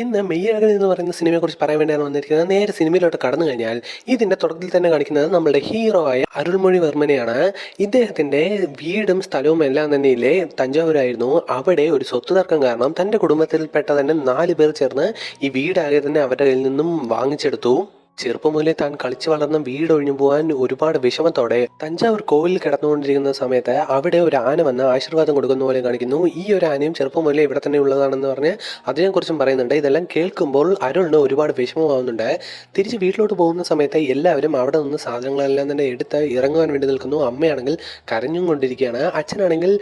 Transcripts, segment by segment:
ഇന്ന് മെയ്യഴകൻ എന്ന് പറയുന്ന സിനിമയെക്കുറിച്ച് പറയാൻ വേണ്ടിയാണ് വന്നിരിക്കുന്നത്. നേരെ സിനിമയിലോട്ട് കടന്നു കഴിഞ്ഞാൽ ഇതിന്റെ തുടക്കത്തിൽ തന്നെ കാണിക്കുന്നത് നമ്മളുടെ ഹീറോ ആയ അരുൾമൊഴിവർമ്മനെയാണ്. ഇദ്ദേഹത്തിന്റെ വീടും സ്ഥലവും എല്ലാം തന്നെ ഇല്ലേ തഞ്ചാവൂരായിരുന്നു. അവിടെ ഒരു സ്വത്ത് തർക്കം കാരണം തന്റെ കുടുംബത്തിൽപ്പെട്ട തന്നെ 4 പേർ ചേർന്ന് ഈ വീടാകെ തന്നെ അവരുടെ കയ്യിൽ നിന്നും വാങ്ങിച്ചെടുത്തു. ചെറുപ്പം മുതലേ താൻ കളിച്ചു വളർന്ന വീടൊഴിഞ്ഞു പോകാൻ ഒരുപാട് വിഷമത്തോടെ തഞ്ചാവൂർ കോവിലിൽ കിടന്നുകൊണ്ടിരിക്കുന്ന സമയത്ത് അവിടെ ഒരു ആന വന്ന് ആശീർവാദം കൊടുക്കുന്ന പോലെ കാണിക്കുന്നു. ഈ ഒരു ആനയും ചെറുപ്പം മുതലേ ഇവിടെ തന്നെ ഉള്ളതാണെന്ന് പറഞ്ഞ് അതിനെക്കുറിച്ചും പറയുന്നുണ്ട്. ഇതെല്ലാം കേൾക്കുമ്പോൾ അരുണിന് ഒരുപാട് വിഷമമാവുന്നുണ്ട്. തിരിച്ച് വീട്ടിലോട്ട് പോകുന്ന സമയത്ത് എല്ലാവരും അവിടെ നിന്ന് സാധനങ്ങളെല്ലാം തന്നെ എടുത്ത് ഇറങ്ങുവാൻ വേണ്ടി നിൽക്കുന്നു. അമ്മയാണെങ്കിൽ കരഞ്ഞും കൊണ്ടിരിക്കുകയാണ്. അച്ഛനാണെങ്കിൽ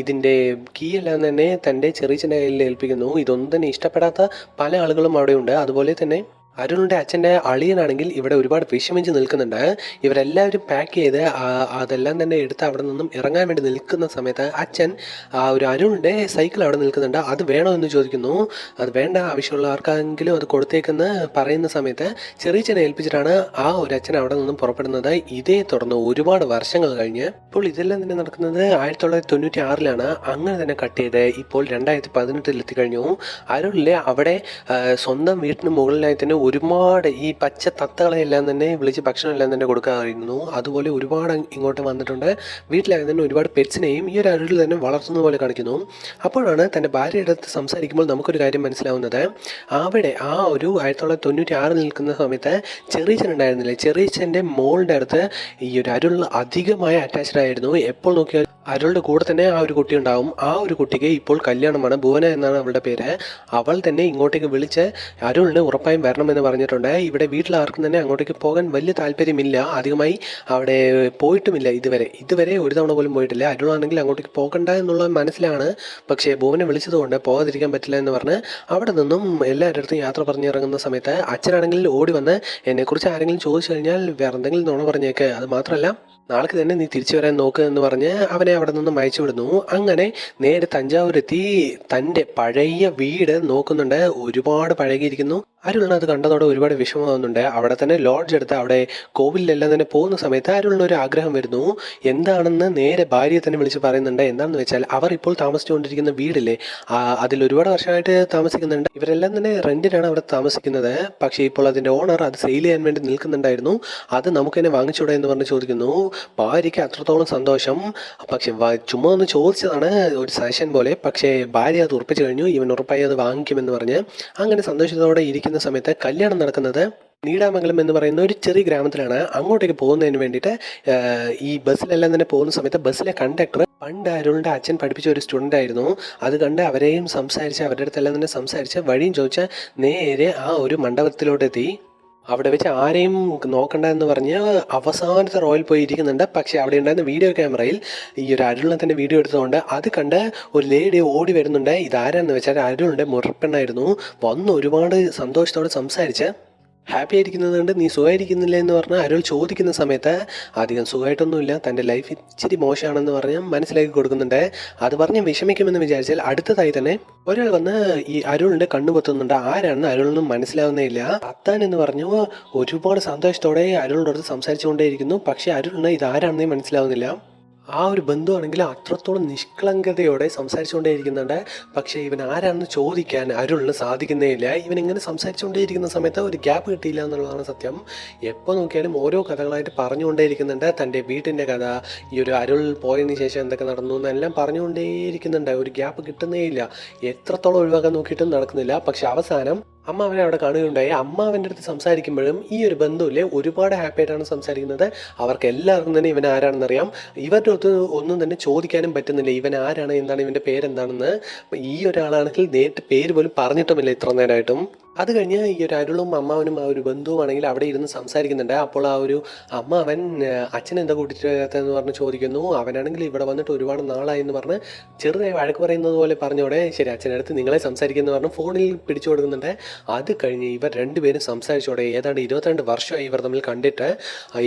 ഇതിൻ്റെ കീ എല്ലാം തന്നെ തൻ്റെ ചെറിയച്ഛൻ്റെ കയ്യിൽ ഏൽപ്പിക്കുന്നു. ഇതൊന്നും തന്നെ ഇഷ്ടപ്പെടാത്ത പല ആളുകളും അവിടെയുണ്ട്. അതുപോലെ തന്നെ അരുണിൻ്റെ അച്ഛൻ്റെ അളിയനാണെങ്കിൽ ഇവിടെ ഒരുപാട് വിഷമിച്ച് നിൽക്കുന്നുണ്ട്. ഇവരെല്ലാവരും പാക്ക് ചെയ്ത് അതെല്ലാം തന്നെ എടുത്ത് അവിടെ നിന്നും ഇറങ്ങാൻ വേണ്ടി നിൽക്കുന്ന സമയത്ത് അച്ഛൻ ഒരു അരുണിൻ്റെ സൈക്കിൾ അവിടെ നിൽക്കുന്നുണ്ട്. അത് വേണമെന്ന് ചോദിക്കുന്നു. അത് വേണ്ട, ആവശ്യമുള്ള ആർക്കെങ്കിലും അത് കൊടുത്തേക്കെന്ന് പറയുന്ന സമയത്ത് ചെറിയച്ഛനെ ഏൽപ്പിച്ചിട്ടാണ് ആ ഒരു അച്ഛൻ അവിടെ നിന്നും പുറപ്പെടുന്നത്. ഇതേ തുടർന്ന് ഒരുപാട് വർഷങ്ങൾ കഴിഞ്ഞ് ഇപ്പോൾ ഇതെല്ലാം തന്നെ നടക്കുന്നത് 1996-ലാണ്. അങ്ങനെ തന്നെ കട്ട് ചെയ്ത് ഇപ്പോൾ 2018 എത്തിക്കഴിഞ്ഞു. അരുണിലെ അവിടെ സ്വന്തം വീട്ടിന് മുകളിലായി തന്നെ ഒരുപാട് ഈ പച്ച തത്തകളെല്ലാം തന്നെ വിളിച്ച് ഭക്ഷണമെല്ലാം തന്നെ കൊടുക്കാറുണ്ട്. അതുപോലെ ഒരുപാട് ഇങ്ങോട്ട് വന്നിട്ടുണ്ട്. വീട്ടിലായി തന്നെ ഒരുപാട് പെറ്റ്സിനെയും ഈ ഒരു അരുളിൽ തന്നെ വളർത്തുന്ന പോലെ കാണിക്കുന്നു. അപ്പോഴാണ് തൻ്റെ ഭാര്യയുടെ അടുത്ത് സംസാരിക്കുമ്പോൾ നമുക്കൊരു കാര്യം മനസ്സിലാവുന്നത്. അവിടെ ആ ഒരു 1996 നിൽക്കുന്ന സമയത്ത് ചെറിയച്ഛൻ ഉണ്ടായിരുന്നില്ലേ, ചെറിയച്ഛൻ്റെ മോളുടെ അടുത്ത് ഈ ഒരു അരുൾ അധികമായ അറ്റാച്ച്ഡ് ആയിരുന്നു. എപ്പോൾ നോക്കിയാൽ അരുളുടെ കൂടെ തന്നെ ആ ഒരു കുട്ടി ഉണ്ടാവും. ആ ഒരു കുട്ടിക്ക് ഇപ്പോൾ കല്യാണമാണ്. ഭുവന എന്നാണ് അവളുടെ പേര്. അവൾ തന്നെ ഇങ്ങോട്ടേക്ക് വിളിച്ച് അരുളിന് ഉറപ്പായും വരണമെന്ന് പറഞ്ഞിട്ടുണ്ട്. ഇവിടെ വീട്ടിൽ ആർക്കും തന്നെ അങ്ങോട്ടേക്ക് പോകാൻ വലിയ താല്പര്യമില്ല. അധികമായി അവിടെ പോയിട്ടുമില്ല ഇതുവരെ ഒരു തവണ പോലും പോയിട്ടില്ല. അരുളാണെങ്കിൽ അങ്ങോട്ടേക്ക് പോകണ്ട എന്നുള്ള മനസ്സിലാണ്. പക്ഷേ ഭുവനെ വിളിച്ചതുകൊണ്ട് പോകാതിരിക്കാൻ പറ്റില്ല എന്ന് പറഞ്ഞ് അവിടെ നിന്നും എല്ലാവരുടെ അടുത്തും യാത്ര പറഞ്ഞിറങ്ങുന്ന സമയത്ത് അച്ഛനാണെങ്കിൽ ഓടി വന്ന് എന്നെക്കുറിച്ച് ആരെങ്കിലും ചോദിച്ചു കഴിഞ്ഞാൽ വേറെ എന്തെങ്കിലും നുണ പറഞ്ഞേക്ക്, അത് മാത്രമല്ല നാളേക്ക് തന്നെ നീ തിരിച്ചു വരാൻ നോക്ക് എന്ന് പറഞ്ഞ് അവനെ അവിടെ നിന്നും അയച്ചു വിടുന്നു. അങ്ങനെ നേരെ തഞ്ചാവൂരെത്തി തൻ്റെ പഴയ വീട് നോക്കുന്നുണ്ട്. ഒരുപാട് പഴകിയിരിക്കുന്നു. അരുളിന് അത് കണ്ടതോടെ ഒരുപാട് വിഷമമാകുന്നുണ്ട്. അവിടെ തന്നെ ലോഡ്ജ് എടുത്ത് അവിടെ കോവിലെല്ലാം തന്നെ പോകുന്ന സമയത്ത് അരുളിന് ഒരു ആഗ്രഹം വരുന്നു. എന്താണെന്ന് നേരെ ഭാര്യയെ തന്നെ വിളിച്ച് പറയുന്നുണ്ട്. എന്താണെന്ന് വെച്ചാൽ അവർ ഇപ്പോൾ താമസിച്ചുകൊണ്ടിരിക്കുന്ന വീടില്ലേ, അതിൽ ഒരുപാട് വർഷമായിട്ട് താമസിക്കുന്നുണ്ട്. ഇവരെല്ലാം തന്നെ റെന്റിനാണ് അവിടെ താമസിക്കുന്നത്. പക്ഷേ ഇപ്പോൾ അതിൻ്റെ ഓണർ അത് സെയിൽ ചെയ്യാൻ വേണ്ടി നിൽക്കുന്നുണ്ടായിരുന്നു. അത് നമുക്ക് തന്നെ വാങ്ങിച്ചൂടെ എന്ന് പറഞ്ഞ് ചോദിക്കുന്നു. ഭാര്യയ്ക്ക് അത്രത്തോളം സന്തോഷം. പക്ഷെ ചുമ്മാ ഒന്ന് ചോദിച്ചതാണ്, ഒരു സജഷൻ പോലെ. പക്ഷേ ഭാര്യ അത് ഉറപ്പിച്ചു കഴിഞ്ഞു. ഇവൻ ഉറപ്പായി അത് വാങ്ങിക്കുമെന്ന് പറഞ്ഞ് അങ്ങനെ സന്തോഷത്തോടെ ഇരിക്കുന്ന സമയത്ത് കല്യാണം നടക്കുന്നത് നീടാമംഗലം എന്ന് പറയുന്ന ഒരു ചെറിയ ഗ്രാമത്തിലാണ്. അങ്ങോട്ടേക്ക് പോകുന്നതിന് വേണ്ടിയിട്ട് ഈ ബസ്സിലെല്ലാം തന്നെ പോകുന്ന സമയത്ത് ബസ്സിലെ കണ്ടക്ടർ പണ്ട് അരുണിൻ്റെ അച്ഛൻ പഠിപ്പിച്ച ഒരു സ്റ്റുഡൻ്റ് ആയിരുന്നു. അത് കണ്ട് അവരെയും സംസാരിച്ച് അവരുടെ അടുത്തെല്ലാം തന്നെ സംസാരിച്ച് വഴിയും ചോദിച്ച് നേരെ ആ ഒരു മണ്ഡപത്തിലോട്ടെത്തി. അവിടെ വെച്ച് ആരെയും നോക്കണ്ട എന്ന് പറഞ്ഞ് അവസാനത്തെ റോയിൽ പോയി ഇരിക്കുന്നുണ്ട്. പക്ഷേ അവിടെ ഉണ്ടായിരുന്ന വീഡിയോ ക്യാമറയിൽ ഈ ഒരു അരുളിനെ തന്നെ വീഡിയോ എടുത്തതുകൊണ്ട് അത് കണ്ട് ഒരു ലേഡി ഓടി വരുന്നുണ്ട്. ഇതാരാന്ന് വെച്ചാൽ അരുളിൻ്റെ മുറപ്പെണ്ണായിരുന്നു. വന്ന് ഒരുപാട് സന്തോഷത്തോടെ സംസാരിച്ച് ഹാപ്പി ആയിരിക്കുന്നത് കൊണ്ട് നീ സുഖമായിരിക്കുന്നില്ല എന്ന് പറഞ്ഞാൽ അരുൾ ചോദിക്കുന്ന സമയത്ത് അധികം സുഖമായിട്ടൊന്നുമില്ല, തൻ്റെ ലൈഫ് ഇച്ചിരി മോശമാണെന്ന് പറഞ്ഞ് മനസ്സിലാക്കി കൊടുക്കുന്നുണ്ട്. അത് പറഞ്ഞ് വിഷമിക്കുമെന്ന് വിചാരിച്ചാൽ അടുത്തതായി തന്നെ ഒരാൾ വന്ന് ഈ അരുളിൻ്റെ കണ്ണുപൊത്തുന്നുണ്ട്. ആരാണെന്ന് അരുളിനും മനസ്സിലാവുന്നേ ഇല്ല. അത്താൻ എന്ന് പറഞ്ഞു ഒരുപാട് സന്തോഷത്തോടെ അരുളിൻ്റെ അടുത്ത് സംസാരിച്ചുകൊണ്ടേയിരിക്കുന്നു. പക്ഷേ അരുളിന് ഇതാരാണെന്നേ മനസ്സിലാവുന്നില്ല. ആ ഒരു ബന്ധുവാണെങ്കിൽ അത്രത്തോളം നിഷ്കളങ്കതയോടെ സംസാരിച്ചുകൊണ്ടേയിരിക്കുന്നുണ്ട്. പക്ഷേ ഇവൻ ആരാണെന്ന് ചോദിക്കാൻ അരുളിന് സാധിക്കുന്നേ ഇല്ല. ഇവൻ ഇങ്ങനെ സംസാരിച്ചുകൊണ്ടേയിരിക്കുന്ന സമയത്ത് ഒരു ഗ്യാപ്പ് കിട്ടിയില്ല എന്നുള്ളതാണ് സത്യം. എപ്പോൾ നോക്കിയാലും ഓരോ കഥകളായിട്ട് പറഞ്ഞുകൊണ്ടേയിരിക്കുന്നുണ്ട്. തൻ്റെ വീട്ടിൻ്റെ കഥ, ഈ ഒരു അരുൾ പോയതിന് ശേഷം എന്തൊക്കെ നടന്നു എന്നെല്ലാം പറഞ്ഞുകൊണ്ടേയിരിക്കുന്നുണ്ട്. ഒരു ഗ്യാപ്പ് കിട്ടുന്നേ ഇല്ല. എത്രത്തോളം ഒഴിവാക്കാൻ നോക്കിയിട്ടും നടക്കുന്നില്ല. പക്ഷെ അവസാനം അമ്മ അവനെ അവിടെ കാണുകയുണ്ടായി. അമ്മ അവൻ്റെ അടുത്ത് സംസാരിക്കുമ്പോഴും ഈ ഒരു ബന്ധുവില്ലേ ഒരുപാട് ഹാപ്പി ആയിട്ടാണ് സംസാരിക്കുന്നത്. അവർക്ക് എല്ലാവർക്കും തന്നെ ഇവൻ ആരാണെന്നറിയാം. ഇവരുടെ അടുത്ത് ഒന്നും തന്നെ ചോദിക്കാനും പറ്റുന്നില്ല ഇവൻ ആരാണ്, എന്താണ് ഇവൻ്റെ പേരെന്താണെന്ന്. ഈ ഒരാളാണെങ്കിൽ നേരിട്ട് പേര് പോലും പറഞ്ഞിട്ടുമില്ല ഇത്ര നേരമായിട്ടും. അത് കഴിഞ്ഞ് ഈ ഒരു അരുളും അമ്മാവനും ആ ഒരു ബന്ധുവുമാണെങ്കിൽ അവിടെ ഇരുന്ന് സംസാരിക്കുന്നുണ്ട്. അപ്പോൾ ആ ഒരു അമ്മാവൻ അച്ഛൻ എന്താ കൂട്ടിയിട്ട് വരാത്തതെന്ന് പറഞ്ഞ് ചോദിക്കുന്നു. അവനാണെങ്കിൽ ഇവിടെ വന്നിട്ട് ഒരുപാട് നാളായി എന്ന് പറഞ്ഞ് ചെറുതായി വഴക്ക് പറയുന്നത് പോലെ പറഞ്ഞോടെ ശരി അച്ഛനടുത്ത് നിങ്ങളെ സംസാരിക്കുന്നു പറഞ്ഞ് ഫോണിൽ പിടിച്ചു കൊടുക്കുന്നുണ്ട്. അത് കഴിഞ്ഞ് ഇവർ രണ്ടുപേരും സംസാരിച്ചോടെ ഏതാണ്ട് 22 വർഷമായി ഇവർ തമ്മിൽ കണ്ടിട്ട്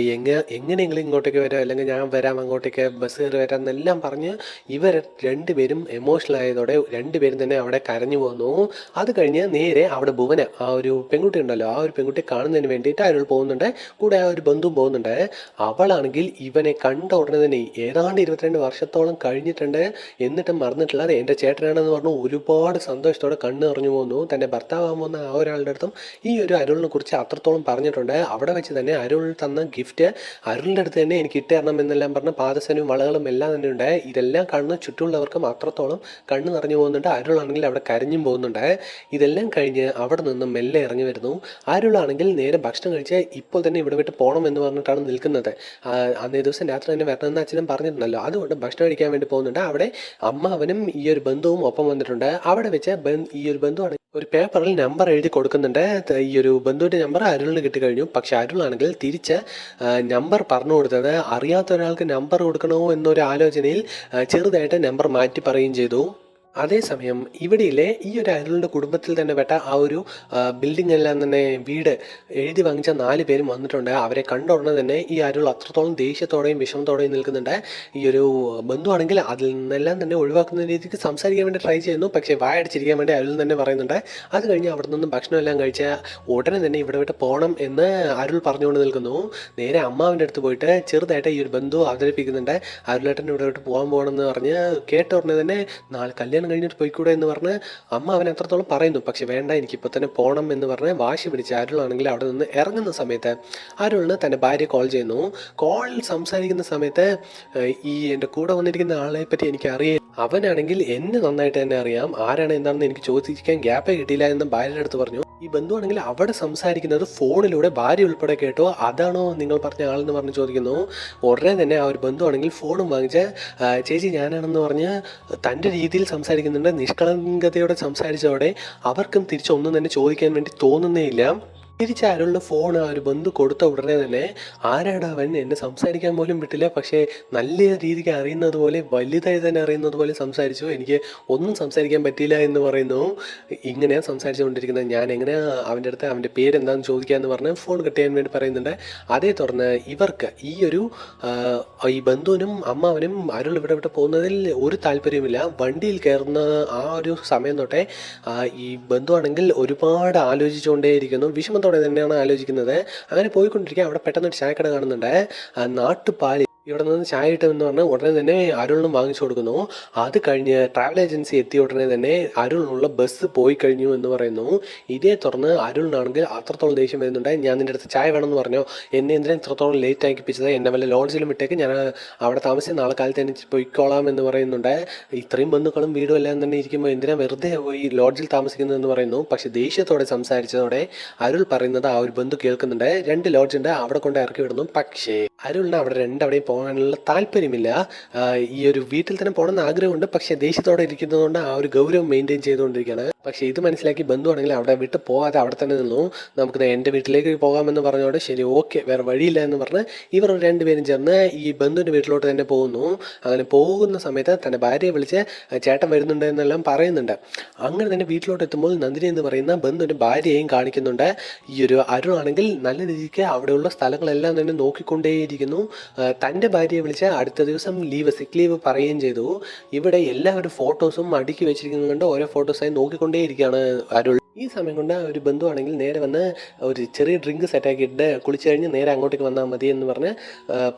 എങ്ങനെയെങ്കിലും ഇങ്ങോട്ടേക്ക് വരാം, അല്ലെങ്കിൽ ഞാൻ വരാം അങ്ങോട്ടേക്ക് ബസ് കയറി വരാം എന്നെല്ലാം പറഞ്ഞ് ഇവർ രണ്ടുപേരും എമോഷണൽ ആയതോടെ രണ്ടുപേരും തന്നെ അവിടെ കരഞ്ഞു പോന്നു. അത് കഴിഞ്ഞ് നേരെ അവിടെ ഭുവൻ അവന് ആ ഒരു പെൺകുട്ടി ഉണ്ടല്ലോ, ആ ഒരു പെൺകുട്ടിയെ കാണുന്നതിന് വേണ്ടിയിട്ട് അരുൾ പോകുന്നുണ്ട്. കൂടെ ആ ഒരു ബന്ധുവും പോകുന്നുണ്ട്. അവളാണെങ്കിൽ ഇവനെ കണ്ട ഉടനെ തന്നെ ഏതാണ്ട് 22 വർഷത്തോളം കഴിഞ്ഞിട്ടുണ്ട്, എന്നിട്ടും മറന്നിട്ടില്ല. അത് എൻ്റെ ചേട്ടനാണെന്ന് പറഞ്ഞു ഒരുപാട് സന്തോഷത്തോടെ കണ്ണ് നിറഞ്ഞു പോകുന്നു. തൻ്റെ ഭർത്താവാൻ പോകുന്ന ആ ഒരാളുടെ അടുത്തും ഈ ഒരു അരുളിനെ കുറിച്ച് അത്രത്തോളം പറഞ്ഞിട്ടുണ്ട്. അവിടെ വെച്ച് തന്നെ അരുൾ തന്ന ഗിഫ്റ്റ് അരുളിൻ്റെ അടുത്ത് തന്നെ എനിക്ക് ഇട്ട് തരണം എന്നെല്ലാം പറഞ്ഞ് പാദസനും വളകളും എല്ലാം തന്നെ ഉണ്ട്. ഇതെല്ലാം കാണുന്ന ചുറ്റുമുള്ളവർക്കും അത്രത്തോളം കണ്ണ് നിറഞ്ഞു പോകുന്നുണ്ട്. അരുളാണെങ്കിൽ അവിടെ കരഞ്ഞും പോകുന്നുണ്ട്. ഇതെല്ലാം കഴിഞ്ഞ് അവിടെ നിന്ന് മെല്ലെ ഇറങ്ങി വരുന്നു. അരുളാണെങ്കിൽ നേരെ ഭക്ഷണം കഴിച്ച് ഇപ്പോൾ തന്നെ ഇവിടെ വിട്ട് പോകണം എന്ന് പറഞ്ഞിട്ടാണ് നിൽക്കുന്നത്. അന്നേ ദിവസം രാത്രി തന്നെ വരണമെന്ന് അച്ഛനും പറഞ്ഞിട്ടുണ്ടല്ലോ, അതുകൊണ്ട് ഭക്ഷണം കഴിക്കാൻ വേണ്ടി പോകുന്നുണ്ട്. അവിടെ അമ്മാവനും ഈ ഒരു ബന്ധുവും ഒപ്പം വന്നിട്ടുണ്ട്. അവിടെ വെച്ച് ഈ ഒരു ബന്ധുവാണ് ഒരു പേപ്പറിൽ നമ്പർ എഴുതി കൊടുക്കുന്നുണ്ട്. ഈ ഒരു ബന്ധുവിൻ്റെ നമ്പർ അരുളിന് കിട്ടിക്കഴിഞ്ഞു. പക്ഷെ അരുളാണെങ്കിൽ തിരിച്ച് നമ്പർ പറഞ്ഞു കൊടുത്തത് അറിയാത്ത ഒരാൾക്ക് നമ്പർ കൊടുക്കണമോ എന്നൊരു ആലോചനയിൽ ചെറുതായിട്ട് നമ്പർ മാറ്റി പറയുകയും ചെയ്തു. അതേസമയം ഇവിടെയില്ലേ ഈ ഒരു അരുളിൻ്റെ കുടുംബത്തിൽ തന്നെ പെട്ട ആ ഒരു ബിൽഡിംഗ് എല്ലാം തന്നെ വീട് എഴുതി വാങ്ങിച്ച 4 പേരും വന്നിട്ടുണ്ട്. അവരെ കണ്ട ഉടനെ തന്നെ ഈ അരുൾ അത്രത്തോളം ദേഷ്യത്തോടെയും വിഷമത്തോടെയും നിൽക്കുന്നുണ്ട്. ഈ ഒരു ബന്ധുവാണെങ്കിൽ അതിൽ നിന്നെല്ലാം തന്നെ ഒഴിവാക്കുന്ന രീതിക്ക് സംസാരിക്കാൻ വേണ്ടി ട്രൈ ചെയ്യുന്നു. പക്ഷേ വായടിച്ചിരിക്കാൻ വേണ്ടി അരുൾ തന്നെ പറയുന്നുണ്ട്. അത് കഴിഞ്ഞ് അവിടെ നിന്നും ഭക്ഷണം എല്ലാം കഴിച്ച ഉടനെ തന്നെ ഇവിടെ വിട്ട് പോകണം എന്ന് അരുൾ പറഞ്ഞുകൊണ്ട് നിൽക്കുന്നു. നേരെ അമ്മാവിൻ്റെ അടുത്ത് പോയിട്ട് ചെറുതായിട്ട് ഈ ഒരു ബന്ധു അവതരിപ്പിക്കുന്നുണ്ട്. അരുളേട്ടൻ ഇവിടെ വിട്ട് പോകണം എന്ന് പറഞ്ഞ് കേട്ട ഉടനെ തന്നെ നാളെ കല്യാണം കഴിഞ്ഞിട്ട് പോയിക്കൂടെ എന്ന് പറഞ്ഞ് അമ്മ അവൻ അത്രത്തോളം പറയുന്നു. പക്ഷെ വേണ്ട, എനിക്കിപ്പോൾ തന്നെ പോകണം എന്ന് പറഞ്ഞ് വാശി പിടിച്ച് അരുളാണെങ്കിൽ അവിടെ നിന്ന് ഇറങ്ങുന്ന സമയത്ത് അരുളിന് തൻ്റെ ഭാര്യ കോൾ ചെയ്യുന്നു. കോളിൽ സംസാരിക്കുന്ന സമയത്ത് ഈ എൻ്റെ കൂടെ വന്നിരിക്കുന്ന ആളെ പറ്റി എനിക്ക് അറിയാം, അവനാണെങ്കിൽ എന്നെ നന്നായിട്ട് തന്നെ അറിയാം, ആരാണ് എന്താണെന്ന് എനിക്ക് ചോദിക്കാൻ ഗ്യാപ്പേ കിട്ടിയില്ല എന്ന് ഭാര്യയുടെ അടുത്ത് പറഞ്ഞു. ഈ ബന്ധുവാണെങ്കിൽ അവിടെ സംസാരിക്കുന്നത് ഫോണിലൂടെ ഭാര്യ ഉൾപ്പെടെ കേട്ടോ, അതാണോ നിങ്ങൾ പറഞ്ഞ ആളെന്ന് പറഞ്ഞ് ചോദിക്കുന്നു. ഉടനെ തന്നെ ആ ഒരു ബന്ധുവാണെങ്കിൽ ഫോണും വാങ്ങിച്ച് ചേച്ചി ഞാനാണെന്ന് പറഞ്ഞ് തൻ്റെ രീതിയിൽ സംസാരിക്കുന്നുണ്ട്. നിഷ്കളങ്കതയോടെ സംസാരിച്ചതോടെ അവർക്കും തിരിച്ചൊന്നും തന്നെ ചോദിക്കാൻ വേണ്ടി തോന്നുന്നേ ഇല്ല. തിരിച്ച് അരുളിന് ഫോൺ ആ ഒരു ബന്ധു കൊടുത്ത ഉടനെ തന്നെ ആരാടാ അവൻ, എന്നെ സംസാരിക്കാൻ പോലും വിട്ടില്ല, പക്ഷേ നല്ല രീതിക്ക് അറിയുന്നത് പോലെ വലുതായി തന്നെ അറിയുന്നത് പോലെ സംസാരിച്ചു, എനിക്ക് ഒന്നും സംസാരിക്കാൻ പറ്റിയില്ല എന്ന് പറയുന്നു. ഇങ്ങനെയാണ് സംസാരിച്ചുകൊണ്ടിരിക്കുന്നത്. ഞാൻ എങ്ങനെയാണ് അവൻ്റെ അടുത്ത് അവൻ്റെ പേരെന്താണെന്ന് ചോദിക്കാമെന്ന് പറഞ്ഞ് ഫോൺ കട്ട് ചെയ്യാൻ വേണ്ടി പറയുന്നുണ്ട്. അതേ തുടർന്ന് ഇവർക്ക് ഈ ബന്ധുവിനും അമ്മാവനും അരുൾ ഇവിടെ വിട്ട് പോകുന്നതിൽ ഒരു താല്പര്യമില്ല. വണ്ടിയിൽ കയറുന്ന ആ ഒരു സമയം തൊട്ടേ ഈ ബന്ധുവാണെങ്കിൽ ഒരുപാട് ആലോചിച്ചുകൊണ്ടേയിരിക്കുന്നു. വിഷമത്തോടെ തന്നെയാണ് ആലോചിക്കുന്നത്. അങ്ങനെ പോയിക്കൊണ്ടിരിക്കുക അവിടെ പെട്ടെന്ന് ഒരു ചായക്കട കാണുന്നുണ്ട്. നാട്ടുപാൽ ഇവിടെ നിന്ന് ചായ ഇട്ടെന്ന് പറഞ്ഞാൽ ഉടനെ തന്നെ അരുളിനും വാങ്ങിച്ചു കൊടുക്കുന്നു. അത് കഴിഞ്ഞ് ട്രാവൽ ഏജൻസി എത്തിയ ഉടനെ തന്നെ അരുളിനുള്ള ബസ് പോയി കഴിഞ്ഞു എന്ന് പറയുന്നു. ഇതേ തുടർന്ന് അരുളിനാണെങ്കിൽ അത്രത്തോളം ദേഷ്യം വരുന്നുണ്ട്. ഞാൻ നിൻ്റെ അടുത്ത് ചായ വേണമെന്ന് പറഞ്ഞു, എന്നെ എന്തിനാ ഇത്രത്തോളം ലേറ്റ് ആക്കിപ്പിച്ചത്, എന്നെ വല്ല ലോഡ്ജിലും വിട്ടേക്ക്, ഞാൻ അവിടെ താമസിച്ച് നാളെ കാലത്ത് എനിക്ക് പോയിക്കോളാം എന്ന് പറയുന്നുണ്ട്. ഇത്രയും ബന്ധുക്കളും വീടും എല്ലാം തന്നെ ഇരിക്കുമ്പോൾ എന്തിനാ വെറുതെ പോയി ലോഡ്ജിൽ താമസിക്കുന്നതെന്ന് പറയുന്നു. പക്ഷേ ദേഷ്യത്തോടെ സംസാരിച്ചതോടെ അരുൾ പറയുന്നത് ആ ഒരു ബന്ധു കേൾക്കുന്നുണ്ട്. 2 ലോഡ്ജുണ്ട്, അവിടെ കൊണ്ട് ഇറക്കി വിടുന്നു. പക്ഷേ അരുളിന് അവിടെ രണ്ടവിടെയും പോകാനുള്ള താല്പര്യമില്ല. ഈ ഒരു വീട്ടിൽ തന്നെ പോകണമെന്ന് ആഗ്രഹമുണ്ട്, പക്ഷേ ദേഷ്യത്തോടെ ഇരിക്കുന്നതുകൊണ്ട് ആ ഒരു ഗൗരവം മെയിൻറ്റെയിൻ ചെയ്തുകൊണ്ടിരിക്കുകയാണ്. പക്ഷേ ഇത് മനസ്സിലാക്കി ബന്ധുവാണെങ്കിൽ അവിടെ വിട്ട് പോകാതെ അവിടെ തന്നെ നിന്നു. നമുക്ക് എൻ്റെ വീട്ടിലേക്ക് പോകാമെന്ന് പറഞ്ഞോടെ ശരി ഓക്കെ വേറെ വഴിയില്ല എന്ന് പറഞ്ഞ് ഇവർ 2 പേരും ചേർന്ന് ഈ ബന്ധുവിൻ്റെ വീട്ടിലോട്ട് തന്നെ പോകുന്നു. അങ്ങനെ പോകുന്ന സമയത്ത് തൻ്റെ ഭാര്യയെ വിളിച്ച് ചേട്ടൻ വരുന്നുണ്ട് എന്നെല്ലാം പറയുന്നുണ്ട്. അങ്ങനെ തന്നെ വീട്ടിലോട്ട് എത്തുമ്പോൾ നന്ദിനി എന്ന് പറയുന്ന ബന്ധുവിൻ്റെ ഭാര്യയെയും കാണിക്കുന്നുണ്ട്. ഈ ഒരു അരുളാണെങ്കിൽ നല്ല രീതിക്ക് അവിടെയുള്ള സ്ഥലങ്ങളെല്ലാം തന്നെ നോക്കിക്കൊണ്ടേയിരിക്കുന്നു. തൻ്റെ ഭാര്യയെ വിളിച്ച് അടുത്ത ദിവസം സിക്ക് ലീവ് പറയുകയും ചെയ്തു. ഇവിടെ എല്ലാവരും ഫോട്ടോസും അടുക്കി വെച്ചിരിക്കുന്നത് കൊണ്ട് ഓരോ ഫോട്ടോസായി നോക്കിക്കൊണ്ടേയിരിക്കുകയാണ് അരുൾ. ഈ സമയം കൊണ്ട് ഒരു ബന്ധുവാണെങ്കിൽ നേരെ വന്ന് ഒരു ചെറിയ ഡ്രിങ്ക് സെറ്റാക്കിയിട്ട് കുളിച്ച് കഴിഞ്ഞ് നേരെ അങ്ങോട്ടേക്ക് വന്നാൽ മതി എന്ന്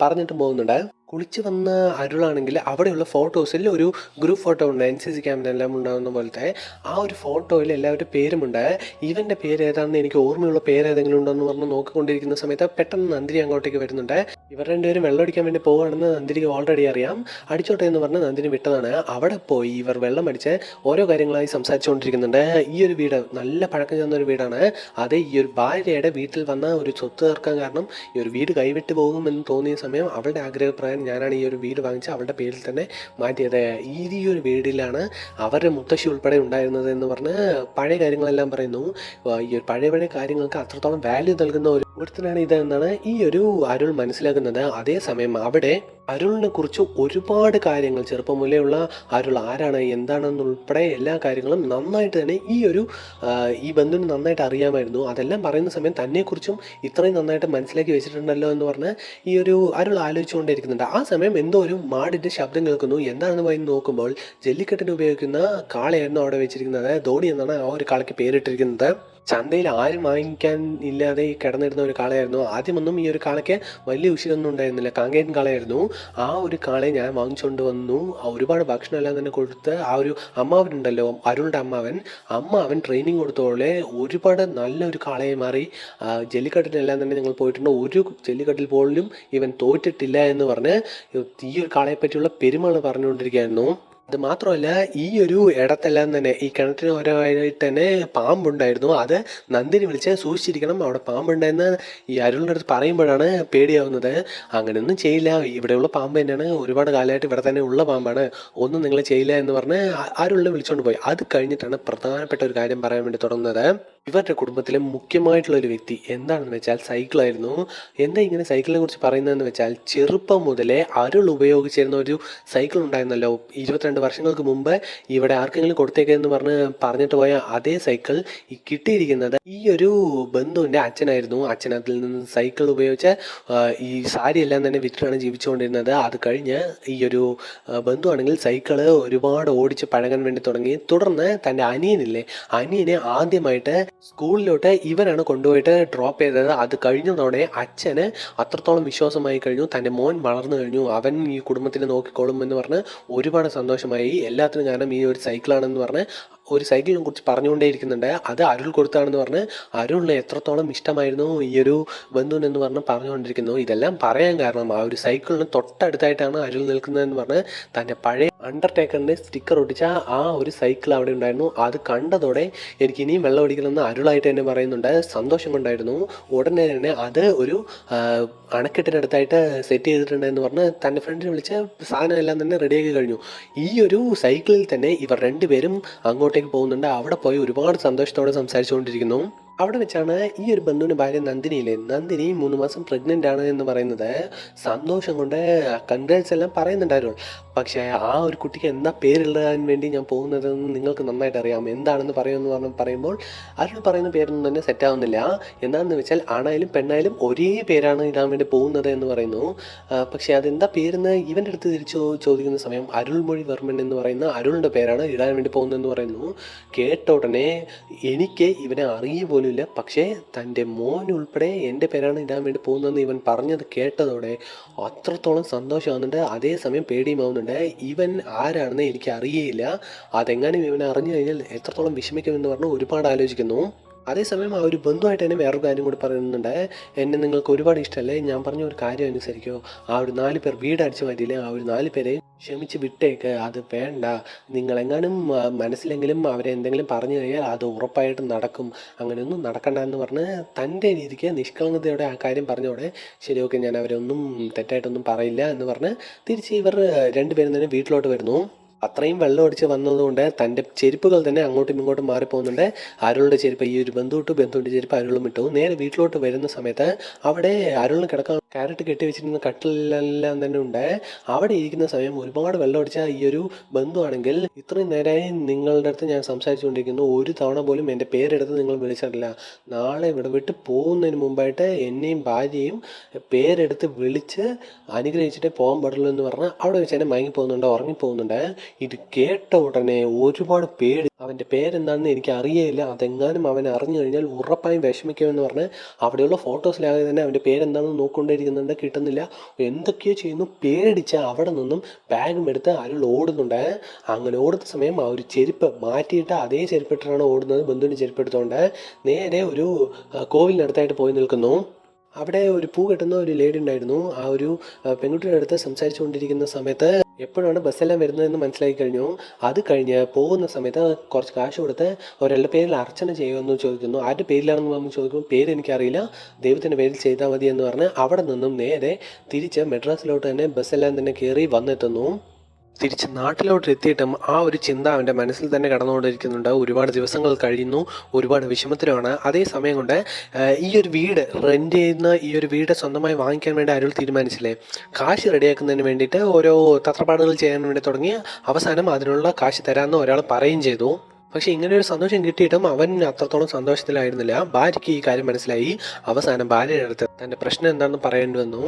പറഞ്ഞിട്ട് പോകുന്നുണ്ട്. കുളിച്ച് വന്ന അരുളാണെങ്കിൽ അവിടെയുള്ള ഫോട്ടോസിൽ ഒരു ഗ്രൂപ്പ് ഫോട്ടോ ഉണ്ട്, NCC ക്യാമ്പിനെല്ലാം ഉണ്ടാകുന്ന പോലത്തെ. ആ ഒരു ഫോട്ടോയിൽ എല്ലാവരുടെ പേരുമുണ്ട്. ഇവൻ്റെ പേര് ഏതാണെന്ന് എനിക്ക് ഓർമ്മയുള്ള പേര് ഏതെങ്കിലും ഉണ്ടോ എന്ന് പറഞ്ഞ് നോക്കിക്കൊണ്ടിരിക്കുന്ന സമയത്ത് പെട്ടെന്ന് നന്ദിനി അങ്ങോട്ടേക്ക് വരുന്നുണ്ട്. ഇവർ 2 പേരും വെള്ളം അടിക്കാൻ വേണ്ടി പോകുകയാണെന്ന് നന്ദിനിക്ക് ഓൾറെഡി അറിയാം. അടിച്ചോട്ടെ എന്ന് പറഞ്ഞ് നന്ദിനി വിട്ടതാണ്. അവിടെ പോയി ഇവർ വെള്ളം അടിച്ച് ഓരോ കാര്യങ്ങളായി സംസാരിച്ചുകൊണ്ടിരിക്കുന്നുണ്ട്. ഈ ഒരു വീട് നല്ല പഴക്കം ചെന്നൊരു വീടാണ്. അത് ഈ ഒരു ഭാര്യയുടെ വീട്ടിൽ വന്ന ഒരു സ്വത്ത് തീർക്കാൻ കാരണം ഈ ഒരു വീട് കൈവിട്ട് പോകുമെന്ന് തോന്നിയ സമയം അവളുടെ ആഗ്രഹപ്രകാരം ഞാനാണ് ഈ ഒരു വീട് വാങ്ങിച്ച് അവളുടെ പേരിൽ തന്നെ മാറ്റിയത്. ഈ ഒരു വീടിലാണ് അവരുടെ മുത്തശ്ശി ഉൾപ്പെടെ ഉണ്ടായിരുന്നത് എന്ന് പറഞ്ഞ് പഴയ കാര്യങ്ങളെല്ലാം പറയുന്നു. ഈ ഒരു പഴയ കാര്യങ്ങൾക്ക് അത്രത്തോളം വാല്യൂ നൽകുന്ന ഒരുത്തനാണ് ഇത് എന്നാണ് ഈ ഒരു അരുൾ മനസ്സിലാക്കുന്നത്. അതേസമയം അവിടെ അരുളിനെ കുറിച്ച് ഒരുപാട് കാര്യങ്ങൾ ചെറുപ്പം മുതലേയുള്ള അരുൾ ആരാണ് എന്താണെന്നുൾപ്പെടെ എല്ലാ കാര്യങ്ങളും നന്നായിട്ട് തന്നെ ഈ ബന്ധുവിന് നന്നായിട്ട് അറിയാമായിരുന്നു. അതെല്ലാം പറയുന്ന സമയം തന്നെക്കുറിച്ചും ഇത്രയും നന്നായിട്ട് മനസ്സിലാക്കി വെച്ചിട്ടുണ്ടല്ലോ എന്ന് പറഞ്ഞ് ഈ ഒരു അരുൾ ആലോചിച്ചുകൊണ്ടിരിക്കുന്നുണ്ട്. ആ സമയം എന്തോ ഒരു മാടിൻ്റെ ശബ്ദം കേൾക്കുന്നു. എന്താണെന്ന് പോയി നോക്കുമ്പോൾ ജല്ലിക്കെട്ടിന് ഉപയോഗിക്കുന്ന കാളയായിരുന്നു അവിടെ വെച്ചിരിക്കുന്നത്. ധോണി എന്നാണ് ആ ഒരു കാളയ്ക്ക് പേരിട്ടിരിക്കുന്നത്. ചന്തയിൽ ആരും വാങ്ങിക്കാൻ ഇല്ലാതെ ഈ കിടന്നിരുന്ന ഒരു കാളയായിരുന്നു. ആദ്യമൊന്നും ഈ ഒരു കാളയ്ക്ക് വലിയ ഉശിരൊന്നും ഉണ്ടായിരുന്നില്ല, കാങ്കേയൻ കാളയായിരുന്നു. ആ ഒരു കാളയെ ഞാൻ വാങ്ങിച്ചുകൊണ്ട് വന്നു. ഒരുപാട് ഭക്ഷണം എല്ലാം തന്നെ കൊടുത്ത് ആ ഒരു അമ്മാവനുണ്ടല്ലോ, അരുളുടെ അമ്മാവൻ ട്രെയിനിങ് കൊടുത്തോളെ ഒരുപാട് നല്ലൊരു കാളയെ മാറി. ജല്ലിക്കെട്ടിനെല്ലാം തന്നെ ഞങ്ങൾ പോയിട്ടുണ്ട്. ഒരു ജല്ലിക്കെട്ടിൽ പോലും ഇവൻ തോറ്റിട്ടില്ല എന്ന് പറഞ്ഞ് ഈ ഒരു കാളയെ പറ്റിയുള്ള പെരുമാൾ പറഞ്ഞുകൊണ്ടിരിക്കുകയായിരുന്നു. അത് മാത്രമല്ല, ഈ ഒരു ഇടത്തെല്ലാം തന്നെ ഈ കിണറ്റിന് ഓരമായിട്ട് തന്നെ പാമ്പുണ്ടായിരുന്നു. അത് നന്ദിനി വിളിച്ച് സൂക്ഷിച്ചിരിക്കണം, അവിടെ പാമ്പുണ്ടായെന്ന് ഈ അരുളിൻ്റെ അടുത്ത് പറയുമ്പോഴാണ് പേടിയാവുന്നത്. അങ്ങനെയൊന്നും ചെയ്യില്ല, ഇവിടെയുള്ള പാമ്പ് തന്നെയാണ്, ഒരുപാട് കാലമായിട്ട് ഇവിടെ തന്നെ ഉള്ള പാമ്പാണ്, ഒന്നും നിങ്ങൾ ചെയ്യില്ല എന്ന് പറഞ്ഞ് അരുളിനെ വിളിച്ചുകൊണ്ട് പോയി. അത് കഴിഞ്ഞിട്ടാണ് പ്രധാനപ്പെട്ട ഒരു കാര്യം പറയാൻ വേണ്ടി തുടങ്ങുന്നത്. ഇവരുടെ കുടുംബത്തിലെ മുഖ്യമായിട്ടുള്ള ഒരു വ്യക്തി എന്താണെന്ന് വെച്ചാൽ സൈക്കിളായിരുന്നു. എന്താ ഇങ്ങനെ സൈക്കിളിനെ കുറിച്ച് പറയുന്നതെന്ന് വെച്ചാൽ, ചെറുപ്പം മുതലേ അരുൾ ഉപയോഗിച്ചിരുന്ന ഒരു സൈക്കിൾ ഉണ്ടായിരുന്നല്ലോ 22 വർഷങ്ങൾക്ക് മുമ്പ്, ഇവിടെ ആർക്കെങ്കിലും കൊടുത്തേക്കെന്ന് പറഞ്ഞിട്ട് പോയ അതേ സൈക്കിൾ കിട്ടിയിരിക്കുന്നത് ഈ ഒരു ബന്ധുവിൻ്റെ അച്ഛനായിരുന്നു. അച്ഛൻ അതിൽ നിന്ന് സൈക്കിൾ ഉപയോഗിച്ച് ഈ സാരി എല്ലാം തന്നെ വിറ്റിട്ടാണ് ജീവിച്ചുകൊണ്ടിരുന്നത്. അത് കഴിഞ്ഞ് ഈ ഒരു ബന്ധുവാണെങ്കിൽ സൈക്കിള് ഒരുപാട് ഓടിച്ച് പഴകാൻ വേണ്ടി തുടങ്ങി. തുടർന്ന് തൻ്റെ അനിയനെ ആദ്യമായിട്ട് സ്കൂളിലോട്ട് ഇവനാണ് കൊണ്ടുപോയിട്ട് ഡ്രോപ്പ് ചെയ്തത്. അത് കഴിഞ്ഞതോടെ അച്ഛന് അത്രത്തോളം വിശ്വാസമായി കഴിഞ്ഞു, തൻ്റെ മോൻ വളർന്നു കഴിഞ്ഞു, അവൻ ഈ കുടുംബത്തിനെ നോക്കിക്കോളും എന്ന് പറഞ്ഞ് ഒരുപാട് സന്തോഷമായി. എല്ലാത്തിനും കാരണം ഈ ഒരു സൈക്കിളാണെന്ന് പറഞ്ഞ് ഒരു സൈക്കിളിനെ കുറിച്ച് പറഞ്ഞുകൊണ്ടേയിരിക്കുന്നുണ്ട്. അത് അരുൾ കൊടുത്താണെന്ന് പറഞ്ഞ് അരുളിനെ എത്രത്തോളം ഇഷ്ടമായിരുന്നു ഈ ഒരു ബന്ധുവിനെന്ന് പറഞ്ഞ് പറഞ്ഞുകൊണ്ടിരിക്കുന്നു. ഇതെല്ലാം പറയാൻ കാരണം ആ ഒരു സൈക്കിളിന് തൊട്ടടുത്തായിട്ടാണ് അരുൾ നിൽക്കുന്നതെന്ന് പറഞ്ഞ് തൻ്റെ പഴയ അണ്ടർടേക്കറിൻ്റെ സ്റ്റിക്കർ ഒട്ടിച്ച ആ ഒരു സൈക്കിൾ അവിടെ ഉണ്ടായിരുന്നു. അത് കണ്ടതോടെ എനിക്ക് ഇനിയും വെള്ളം അടിക്കണമെന്ന് അരുളായിട്ട് തന്നെ പറയുന്നുണ്ട്. സന്തോഷം കൊണ്ടായിരുന്നു. ഉടനെ തന്നെ അത് ഒരു അണക്കെട്ടിനടുത്തായിട്ട് സെറ്റ് ചെയ്തിട്ടുണ്ടെന്ന് പറഞ്ഞ് തൻ്റെ ഫ്രണ്ടിനെ വിളിച്ച് സാധനം എല്ലാം തന്നെ റെഡിയാക്കി കഴിഞ്ഞു. ഈ ഒരു സൈക്കിളിൽ തന്നെ ഇവർ രണ്ടുപേരും അങ്ങോട്ടേക്ക് പോകുന്നുണ്ട്. അവിടെ പോയി ഒരുപാട് സന്തോഷത്തോടെ സംസാരിച്ചുകൊണ്ടിരിക്കുന്നു. അവിടെ വെച്ചാണ് ഈ ഒരു ബന്ധുവിൻ്റെ ഭാര്യ നന്ദിനി 3 മാസം പ്രഗ്നൻ്റ് ആണ് എന്ന് പറയുന്നത്. സന്തോഷം കൊണ്ട് കൺഗ്രാറ്റ്സ് എല്ലാം പറയുന്നുണ്ടായിരുന്നു. പക്ഷേ ആ ഒരു കുട്ടിക്ക് എന്താ പേരിടാൻ വേണ്ടി ഞാൻ പോകുന്നതെന്ന് നിങ്ങൾക്ക് നന്നായിട്ട് അറിയാം. എന്താണെന്ന് പറയുമെന്ന് പറയുമ്പോൾ അരുൾ പറയുന്ന പേരൊന്നും തന്നെ സെറ്റാവുന്നില്ല. എന്താണെന്ന് വെച്ചാൽ ആണായാലും പെണ്ണായാലും ഒരേ പേരാണ് ഇടാൻ വേണ്ടി പോകുന്നത് എന്ന് പറയുന്നു. പക്ഷേ അതെന്താ പേരെന്ന് ഇവൻ്റെ അടുത്ത് തിരിച്ചു ചോദിക്കുന്ന സമയം അരുൾമൊഴിവർമ്മൻ എന്ന് പറയുന്ന അരുളിൻ്റെ പേരാണ് ഇടാൻ വേണ്ടി പോകുന്നതെന്ന് പറയുന്നു. കേട്ട ഉടനെ എനിക്ക് ഇവനെ അറിയ പോലും ഇല്ല, പക്ഷേ തൻ്റെ മോൻ ഉൾപ്പെടെ എൻ്റെ പേരാണ് ഇടാൻ വേണ്ടി പോകുന്നതെന്ന് ഇവൻ പറഞ്ഞത് കേട്ടതോടെ അത്രത്തോളം സന്തോഷമാകുന്നുണ്ട്, അതേസമയം പേടിയുമാവുന്നുണ്ട്. ഇവൻ ആരാണെന്ന് എനിക്ക് അറിയേയില്ല, അതെങ്ങാനും ഇവനെ അറിഞ്ഞു കഴിഞ്ഞാൽ എത്രത്തോളം വിഷമിക്കുമെന്ന് പറഞ്ഞ് ഒരുപാട് ആലോചിക്കുന്നു. അതേസമയം ആ ഒരു ബന്ധുവായിട്ട് തന്നെ വേറൊരു കാര്യം കൂടി പറയുന്നുണ്ട്. എന്നെ നിങ്ങൾക്ക് ഒരുപാട് ഇഷ്ടമല്ലേ, ഞാൻ പറഞ്ഞ ഒരു കാര്യം അനുസരിക്കോ, ആ ഒരു 4 പേർ വീട് അടിച്ചു മാറ്റിയില്ലേ, ആ ഒരു 4 പേരെ ക്ഷമിച്ച് വിട്ടേക്ക്, അത് വേണ്ട, നിങ്ങളെങ്ങാനും മനസ്സിലെങ്കിലും അവരെ എന്തെങ്കിലും പറഞ്ഞു കഴിഞ്ഞാൽ അത് ഉറപ്പായിട്ടും നടക്കും, അങ്ങനെയൊന്നും നടക്കണ്ട എന്ന് പറഞ്ഞ് തൻ്റെ രീതിക്ക് നിഷ്കളങ്കതയോടെ ആ കാര്യം പറഞ്ഞോടെ ശരി ഓക്കെ ഞാൻ അവരൊന്നും തെറ്റായിട്ടൊന്നും പറയില്ല എന്ന് പറഞ്ഞ് തിരിച്ച് ഇവർ രണ്ടുപേരും തന്നെ വീട്ടിലോട്ട് വരുന്നു. അത്രയും വെള്ളം അടിച്ച് വന്നതുകൊണ്ട് തൻ്റെ ചെരുപ്പുകൾ തന്നെ അങ്ങോട്ടും ഇങ്ങോട്ടും മാറിപ്പോകുന്നുണ്ട്. അരുളുടെ ചെരുപ്പ് ഈ ഒരു ബന്ധുവിൻ്റെ ചെരുപ്പ് അരുളും ഇട്ടു. നേരെ വീട്ടിലോട്ട് വരുന്ന സമയത്ത് അവിടെ അരുളിന് കിടക്കാൻ ക്യാരറ്റ് കെട്ടി വെച്ചിരുന്ന കട്ടിലെല്ലാം തന്നെ ഉണ്ട്. അവിടെ ഇരിക്കുന്ന സമയം ഒരുപാട് വെള്ളം അടിച്ച ഈ ഒരു ബന്ധുവാണെങ്കിൽ ഇത്രയും നേരമായി നിങ്ങളുടെ അടുത്ത് ഞാൻ സംസാരിച്ചുകൊണ്ടിരിക്കുന്നു, ഒരു തവണ പോലും എൻ്റെ പേരെടുത്ത് നിങ്ങൾ വിളിച്ചിട്ടില്ല, നാളെ ഇവിടെ വിട്ട് പോകുന്നതിന് മുമ്പായിട്ട് എന്നെയും ഭാര്യയും പേരെടുത്ത് വിളിച്ച് അനുഗ്രഹിച്ചിട്ടേ പോകാൻ പാടുള്ളൂ എന്ന് പറഞ്ഞാൽ അവിടെ വെച്ച് തന്നെ മയങ്ങിപ്പോകുന്നുണ്ട്, ഉറങ്ങിപ്പോകുന്നുണ്ട്. ഇത് കേട്ട ഉടനെ ഒരുപാട് പേടി, അവൻ്റെ പേരെന്താണെന്ന് എനിക്ക് അറിയേയില്ല, അതെങ്ങാനും അവൻ അറിഞ്ഞു കഴിഞ്ഞാൽ ഉറപ്പായും വിഷമിക്കുമെന്ന് പറഞ്ഞ് അവിടെയുള്ള ഫോട്ടോസിലാകെ തന്നെ അവൻ്റെ പേരെന്താണെന്ന് നോക്കിക്കൊണ്ടിരിക്കുന്നുണ്ട്, കിട്ടുന്നില്ല, എന്തൊക്കെയോ ചെയ്യുന്നു. പേടിച്ച് അവിടെ നിന്നും ബാഗും എടുത്ത് അരുൾ ഓടുന്നുണ്ട്. അങ്ങനെ ഓടുന്ന സമയം ആ ഒരു ചെരുപ്പ് മാറ്റിയിട്ട് അതേ ചെരുപ്പിട്ടാണ് ഓടുന്നത്. ബന്ധുവിൻ്റെ ചെരുപ്പെടുത്തുകൊണ്ട് നേരെ ഒരു കോവിലിനടുത്തായിട്ട് പോയി നിൽക്കുന്നു. അവിടെ ഒരു പൂ കെട്ടുന്ന ഒരു ലേഡി ഉണ്ടായിരുന്നു. ആ ഒരു പെൺകുട്ടിയുടെ അടുത്ത് സംസാരിച്ചു കൊണ്ടിരിക്കുന്ന സമയത്ത് എപ്പോഴാണ് ബസ്സെല്ലാം വരുന്നതെന്ന് മനസ്സിലാക്കി കഴിഞ്ഞു. അത് കഴിഞ്ഞ് പോകുന്ന സമയത്ത് കുറച്ച് കാശ് കൊടുത്ത് ഒരാളുടെ പേരിൽ അർച്ചന ചെയ്യുമെന്ന് ചോദിക്കുന്നു. ആരുടെ പേരിലാണെന്ന് പറഞ്ഞ് ചോദിക്കുമ്പോൾ പേര് എനിക്കറിയില്ല, ദൈവത്തിൻ്റെ പേരിൽ ചെയ്താൽ മതി എന്ന് പറഞ്ഞ് അവിടെ നിന്നും നേരെ തിരിച്ച് മെഡ്രാസിലോട്ട് തന്നെ ബസ്സെല്ലാം തന്നെ കയറി വന്നെത്തുന്നു. തിരിച്ച് നാട്ടിലോട്ട് എത്തിയിട്ടും ആ ഒരു ചിന്ത അവൻ്റെ മനസ്സിൽ തന്നെ കടന്നുകൊണ്ടിരിക്കുന്നുണ്ട്. ഒരുപാട് ദിവസങ്ങൾ കഴിയുന്നു, ഒരുപാട് വിഷമത്തിലുമാണ്. അതേ സമയം കൊണ്ട് ഈ ഒരു വീട് റെൻ്റ് ചെയ്യുന്ന ഈ ഒരു വീട് സ്വന്തമായി വാങ്ങിക്കാൻ വേണ്ടി അരുൾ തീരുമാനിച്ചില്ലേ, കാശ് റെഡിയാക്കുന്നതിന് വേണ്ടിയിട്ട് ഓരോ തത്രപ്പാടുകൾ ചെയ്യാൻ വേണ്ടി തുടങ്ങി. അവസാനം അതിനുള്ള കാശ് തരാമെന്ന് ഒരാൾ പറയുകയും ചെയ്തു. പക്ഷേ ഇങ്ങനെ ഒരു സന്തോഷം കിട്ടിയിട്ടും അവൻ അത്രത്തോളം സന്തോഷത്തിലായിരുന്നില്ല. ഭാര്യയ്ക്ക് ഈ കാര്യം മനസ്സിലായി. അവസാനം ഭാര്യയുടെ അടുത്ത് തൻ്റെ പ്രശ്നം എന്താണെന്ന് പറയേണ്ടി വന്നു.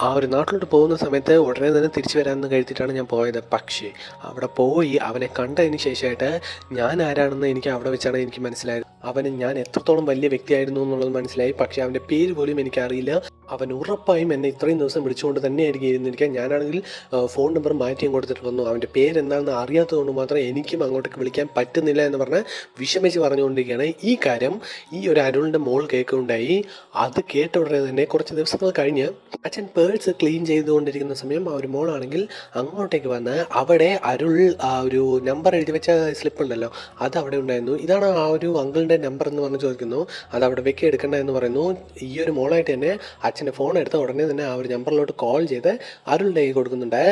ആ ഒരു നാട്ടിലോട്ട് പോകുന്ന സമയത്ത് ഉടനെ തന്നെ തിരിച്ചു വരാമെന്ന് കരുതിയിട്ടാണ് ഞാൻ പോയത്. പക്ഷേ അവിടെ പോയി അവനെ കണ്ടതിന് ശേഷമായിട്ട് ഞാൻ ആരാണെന്ന് എനിക്ക് അവിടെ വെച്ചാണ് എനിക്ക് മനസ്സിലായത്. അവന് ഞാൻ എത്രത്തോളം വലിയ വ്യക്തിയായിരുന്നു എന്നുള്ളത് മനസ്സിലായി. പക്ഷേ അവൻ്റെ പേര് പോലും എനിക്കറിയില്ല. അവൻ ഉറപ്പായും എന്നെ ഇത്രയും ദിവസം വിളിച്ചുകൊണ്ട് തന്നെയായിരിക്കും ഇരുന്നിരിക്കുക. ഞാനാണെങ്കിൽ ഫോൺ നമ്പർ മാറ്റിയും കൊടുത്തിട്ട് വന്നു. അവൻ്റെ പേരെന്താണെന്ന് അറിയാത്തതുകൊണ്ട് മാത്രം എനിക്കും അങ്ങോട്ടേക്ക് വിളിക്കാൻ പറ്റുന്നില്ല എന്ന് പറഞ്ഞ് വിഷമിച്ച് പറഞ്ഞുകൊണ്ടിരിക്കുകയാണ്. ഈ കാര്യം ഈ ഒരു അരുളിൻ്റെ മോൾ കേൾക്കുകയുണ്ടായി. അത് കേട്ട ഉടനെ തന്നെ കുറച്ച് ദിവസങ്ങൾ കഴിഞ്ഞ് അച്ഛൻ പേഴ്സ് ക്ലീൻ ചെയ്തുകൊണ്ടിരിക്കുന്ന സമയം ആ ഒരു മോളാണെങ്കിൽ അങ്ങോട്ടേക്ക് വന്ന് അവിടെ അരുൾ ആ ഒരു നമ്പർ എഴുതി വെച്ച സ്ലിപ്പ് ഉണ്ടല്ലോ അത് അവിടെ ഉണ്ടായിരുന്നു. ഇതാണ് ആ ഒരു അങ്കിളിൻ്റെ നമ്പർ എന്ന് പറഞ്ഞ് ചോദിക്കുന്നു. അത് അവിടെ വെക്കി എടുക്കണ്ട എന്ന് പറയുന്നു. ഈ ഒരു മോളായിട്ട് തന്നെ അച്ഛൻ്റെ ഫോൺ എടുത്ത ഉടനെ തന്നെ ആ ഒരു നമ്പറിലോട്ട് കോൾ ചെയ്ത് അരുളിൻ്റെ കൈ കൊടുക്കുന്നുണ്ട്.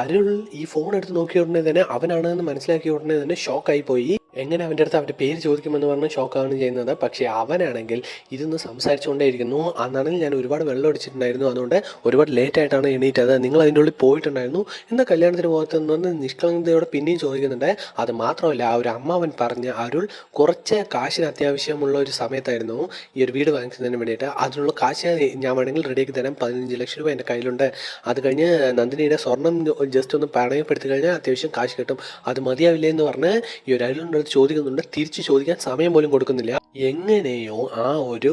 അരുൾ ഈ ഫോൺ എടുത്ത് നോക്കിയ ഉടനെ തന്നെ അവനാണെന്ന് മനസ്സിലാക്കിയ ഉടനെ തന്നെ ഷോക്കായി പോയി. എങ്ങനെ അവൻ്റെ അടുത്ത് അവൻ്റെ പേര് ചോദിക്കുമെന്ന് പറഞ്ഞ് ഷോക്കാണ് ചെയ്യുന്നത്. പക്ഷേ അവനാണെങ്കിൽ ഇതൊന്ന് സംസാരിച്ചുകൊണ്ടേയിരിക്കുന്നു. അന്നാണെങ്കിൽ ഞാൻ ഒരുപാട് വെള്ളം അടിച്ചിട്ടുണ്ടായിരുന്നു. അതുകൊണ്ട് ഒരുപാട് ലേറ്റായിട്ടാണ് എണീറ്റത്. നിങ്ങൾ അതിൻ്റെ ഉള്ളിൽ പോയിട്ടുണ്ടായിരുന്നു. എന്താ കല്യാണത്തിന് പോകത്തെന്ന് നിഷ്കളങ്കതയോടെ പിന്നെയും ചോദിക്കുന്നുണ്ട്. അത് മാത്രമല്ല ആ ഒരു അമ്മാവൻ പറഞ്ഞ അരുൾ കുറച്ച് കാശിന് അത്യാവശ്യമുള്ള ഒരു സമയത്തായിരുന്നു ഈ ഒരു വീട് വാങ്ങിക്കുന്നതിന് വേണ്ടിയിട്ട്. അതിനുള്ള കാശ് ഞാൻ വേണമെങ്കിൽ റെഡിയാക്കി തരാം. 15 ലക്ഷം രൂപ എൻ്റെ കയ്യിലുണ്ട്. അത് കഴിഞ്ഞ് നന്ദിനിയുടെ സ്വർണം ജസ്റ്റ് ഒന്ന് പണയപ്പെടുത്തി കഴിഞ്ഞാൽ അത്യാവശ്യം കാശ് കിട്ടും. അത് മതിയാവില്ലേ എന്ന് പറഞ്ഞ് ഈ ഒരു അരുളിൻ്റെ ചോദിക്കുന്നുണ്ട്. തിരിച്ച് ചോദിക്കാൻ സമയം പോലും കൊടുക്കുന്നില്ല. എങ്ങനെയോ ആ ഒരു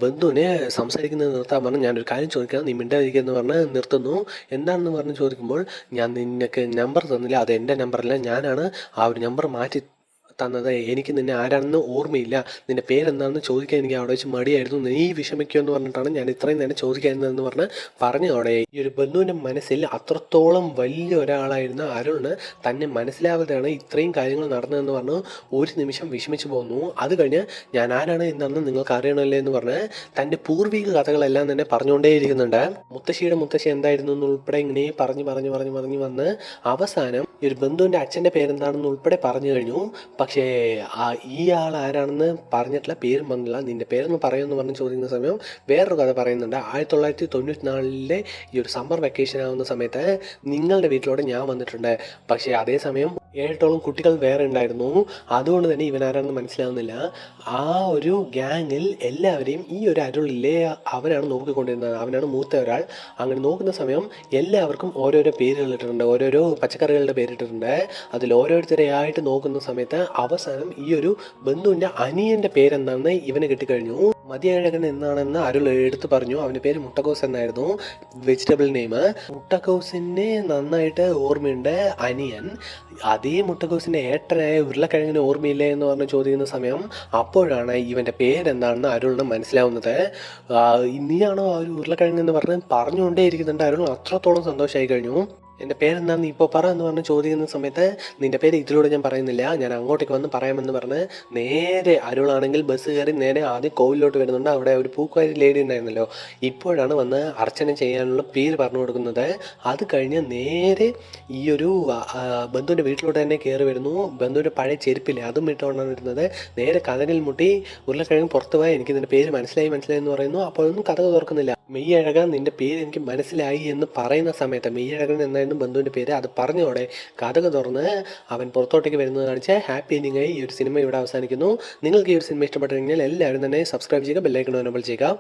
ബന്ധുവിനെ സംസാരിക്കുന്നത് നിർത്താൻ പറഞ്ഞ് ഞാനൊരു കാര്യം ചോദിക്കാം, നീ മിണ്ടാതിരിക്കുക എന്ന് പറഞ്ഞ് നിർത്തുന്നു. എന്താണെന്ന് പറഞ്ഞ് ചോദിക്കുമ്പോൾ ഞാൻ നിനക്ക് നമ്പർ തന്നില്ല, അത് എൻ്റെ നമ്പറല്ല, ഞാനാണ് ആ ഒരു നമ്പർ മാറ്റി തന്നത്. എനിക്ക് നിന്നെ ആരാണെന്ന് ഓർമ്മയില്ല, നിൻ്റെ പേരെന്താണെന്ന് ചോദിക്കാൻ എനിക്ക് അവിടെ വെച്ച് മടിയായിരുന്നു, നീ വിഷമിക്കുമെന്ന് പറഞ്ഞിട്ടാണ് ഞാൻ ഇത്രയും നേരം ചോദിക്കാമെന്ന് പറഞ്ഞു. അവിടെ ഈ ഒരു ബന്ധുവിൻ്റെ മനസ്സിൽ അത്രത്തോളം വലിയ ഒരാളായിരുന്ന അരുളിന് തന്നെ മനസ്സിലാവാതെയാണ് ഇത്രയും കാര്യങ്ങൾ നടന്നതെന്ന് പറഞ്ഞ് ഒരു നിമിഷം വിഷമിച്ചു പോകുന്നു. അത് കഴിഞ്ഞ് ഞാൻ ആരാണ് എന്താണെന്ന് നിങ്ങൾക്ക് അറിയണമല്ലേ എന്ന് പറഞ്ഞ് തൻ്റെ പൂർവിക കഥകളെല്ലാം തന്നെ പറഞ്ഞുകൊണ്ടേയിരിക്കുന്നുണ്ട്. മുത്തശ്ശിയുടെ മുത്തശ്ശി എന്തായിരുന്നു എന്നുൾപ്പെടെ ഇങ്ങനെ പറഞ്ഞു വന്ന് അവസാനം ഈ ഒരു ബന്ധുവിൻ്റെ അച്ഛൻ്റെ പേരെന്താണെന്ന് ഉൾപ്പെടെ പറഞ്ഞു കഴിഞ്ഞു. പക്ഷേ ഈ ആൾ ആരാണെന്ന് പറഞ്ഞിട്ടില്ല, പേരും പറഞ്ഞില്ല. നിൻ്റെ പേരൊന്ന് പറയുമെന്ന് പറഞ്ഞ് ചോദിക്കുന്ന സമയം വേറൊരു കഥ പറയുന്നുണ്ട്. 1994 ഈ ഒരു സമ്മർ വെക്കേഷൻ ആവുന്ന സമയത്ത് നിങ്ങളുടെ വീട്ടിലോട്ട് ഞാൻ വന്നിട്ടുണ്ട്. പക്ഷേ അതേസമയം 7 കുട്ടികൾ വേറെ ഉണ്ടായിരുന്നു. അതുകൊണ്ട് തന്നെ ഇവനാരാണെന്ന് മനസ്സിലാവുന്നില്ല. ആ ഒരു ഗ്യാങ്ങിൽ എല്ലാവരെയും ഈ ഒരു അരുളില്ലേ അവനാണ് നോക്കിക്കൊണ്ടിരുന്നത്. അവനാണ് മൂത്ത ഒരാൾ. അങ്ങനെ നോക്കുന്ന സമയം എല്ലാവർക്കും ഓരോരോ പേരുകൾ ഇട്ടിട്ടുണ്ട്, ഓരോരോ പച്ചക്കറികളുടെ പേരിട്ടിട്ടുണ്ട്. അതിൽ ഓരോരുത്തരെയായിട്ട് നോക്കുന്ന സമയത്ത് അവസാനം ഈ ഒരു ബന്ധുവിൻ്റെ അനിയൻ്റെ പേരെന്താണെന്ന് ഇവന് കിട്ടിക്കഴിഞ്ഞു. മതിയഴകൻ എന്നാണെന്ന് അരുൾ എടുത്ത് പറഞ്ഞു. അവൻ്റെ പേര് മുട്ടക്കോസ് എന്നായിരുന്നു, വെജിറ്റബിൾ നെയിം. മുട്ടക്കോസിനെ നന്നായിട്ട് ഓർമ്മയുണ്ട് അനിയൻ. അതേ മുട്ടക്കോസിൻ്റെ ഏട്ടനായ ഉരുളക്കിഴങ്ങിന് ഓർമ്മയില്ലേ എന്ന് പറഞ്ഞ് ചോദിക്കുന്ന സമയം അപ്പോഴാണ് ഇവൻ്റെ പേരെന്താണെന്ന് അരുളിന് മനസ്സിലാവുന്നത്. നീയാണോ ആ ഒരു ഉരുളക്കിഴങ്ങ് എന്ന് പറഞ്ഞുകൊണ്ടേ ഇരിക്കുന്നുണ്ട്. അരുൾ അത്രത്തോളം സന്തോഷമായി കഴിഞ്ഞു. എൻ്റെ പേരെന്താണെന്ന് ഇപ്പോൾ പറ എന്ന് പറഞ്ഞ് ചോദിക്കുന്ന സമയത്ത് നിൻ്റെ പേര് ഇതിലൂടെ ഞാൻ പറയുന്നില്ല, ഞാൻ അങ്ങോട്ടേക്ക് വന്ന് പറയാമെന്ന് പറഞ്ഞ് നേരെ അരുളാണെങ്കിൽ ബസ് കയറി നേരെ ആദ്യം കോവിലോട്ട് വരുന്നുണ്ട്. അവിടെ ഒരു പൂക്കാരി ലേഡി ഉണ്ടായിരുന്നല്ലോ, ഇപ്പോഴാണ് വന്ന് അർച്ചന ചെയ്യാനുള്ള പേര് പറഞ്ഞു കൊടുക്കുന്നത്. അത് കഴിഞ്ഞ് നേരെ ഈ ഒരു ബന്ധുവിൻ്റെ വീട്ടിലോട്ട് തന്നെ കയറി വരുന്നു. ബന്ധുവിൻ്റെ പഴയ ചെരുപ്പില്ലേ അതും ഇട്ടുകൊണ്ടാണ് വരുന്നത്. നേരെ കഥകിൽ മുട്ടി ഉരുളക്കിഴങ്ങ് പുറത്ത് പോയി എനിക്ക് നിൻ്റെ പേര് മനസ്സിലായി എന്ന് പറയുന്നു. അപ്പോഴൊന്നും കഥ തുറക്കുന്നില്ല. മെയ്യഴകൻ നിൻ്റെ പേര് എനിക്ക് മനസ്സിലായി എന്ന് പറയുന്ന സമയത്ത് മെയ്യഴകൻ എന്നായിരുന്നു ബന്ധുവിൻ്റെ പേര്. അത് പറഞ്ഞോടെ കഥക് തുറന്ന് അവൻ പുറത്തോട്ടേക്ക് വരുന്നത് കാണിച്ച് ഹാപ്പി എൻഡിങ് ആയി ഈ ഒരു സിനിമ ഇവിടെ അവസാനിക്കുന്നു. നിങ്ങൾക്ക് ഈ ഒരു സിനിമ ഇഷ്ടപ്പെട്ടിട്ടുണ്ടെങ്കിൽ എല്ലാവരും തന്നെ സബ്സ്ക്രൈബ് ചെയ്യുക, ബെല്ലൈക്കൺ എനേബിൾ ചെയ്യുക.